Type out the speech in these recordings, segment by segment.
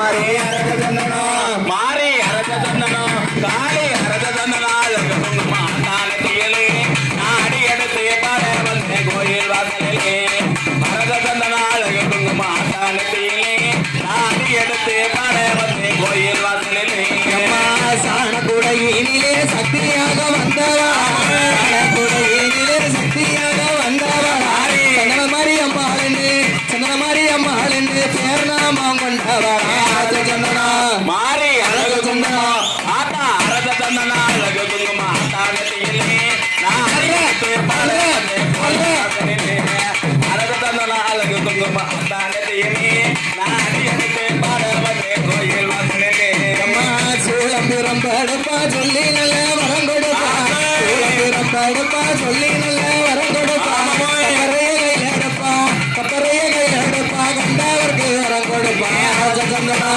மாறி அரச சந்தனம் மாறி அரச சந்தனம் காளி அரச சந்தனால் மாதானத்திலே நாடி எடுத்து பாட வந்த கோயில் வாசலிலே அரச சந்தனால் மாதானத்திலே நாடி எடுத்து பாட வந்த கோயில் வாசலிலே சாணக்குடையினிலே சக்தியாக வந்தவா சாணக்குடையினிலே சக்தியாக வந்தவா சந்தன மாறி அம்மாள் என்று பேர் நாமம் கொண்டவா சந்தனா மாறி அழகு குங்குமம் ஆத்தா அரச சந்தனா அழகு குங்குமம் ஆத்தானத்திலே நாடி எடுத்து பாட வந்த கோயில் வாசலிலே அரச சந்தனா அழகு குங்குமம் ஆத்தானத்திலே நாடி எடுத்து பாட வந்த கோயில் வாசலிலே சூளம்பிரம் படுப்பா சொல்லி நல்ல வரம் கொடுப்பா சூளம்பிரம் படுப்பா சொல்லி நல்ல வரம் கொடுப்பா கப்பறைய கையில் எடுப்பா கண்டவருக்கு வரம் கொடுப்பா சந்தனா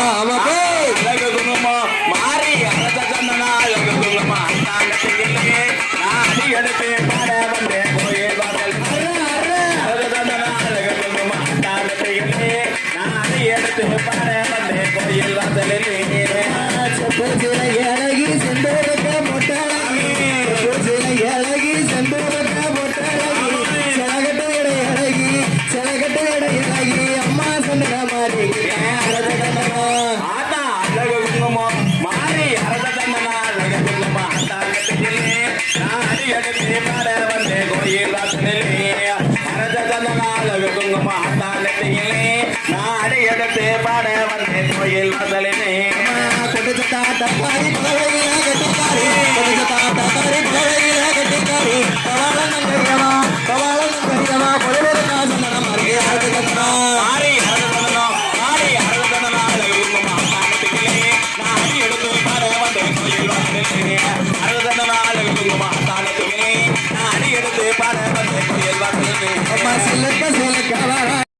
அழகு குங்குமம் மாறி அரச சந்தனா அழகு குங்குமம் ஆத்தானத்திலே நாடி எடுத்து பாட வந்த கோயில் வாசல் அரச சந்தனா அழகு குங்குமம் ஆத்தானத்திலே நாடி எடுத்து பாட வந்த கோயில் வாசலிலே சில இலகி செந்தூரக்க மொட்டழகி சில இலகி செந்தூரக்க மொட்டழகி சிலகட்ட இடையழகி அம்மா சந்தன மாறி ஆத்தா அழகு குங்குமம் மாறி அரச சந்தனா அழகு குங்குமம் ஆத்தானத்திலே நாடி எடுத்து பாட வந்த கோயில் வாசலிலே அரச சந்தனா அழகு குங்குமம் ஆத்தானத்திலே நாடி எடுத்து பாட வந்த கோயில் வாசலிலே தப்பாரி பலவையில கட்டிக்காரி தப்பாரி பலவையில கட்டிக்காரி பவாளம் கரியமா பொழுது சந்தன மாறி மாறி அரச சந்தனம் மாறி அரச சந்தனா அழகு குங்குமம் ஆத்தானத்திலே நாடி எடுத்து பாட வந்த கோயில் வாசலிலே அரச சந்தனா அழகு குங்குமம் ஆத்தானத்திலே நாடி எடுத்து பாட வந்த கோயில் வாசலிலே சிலக்க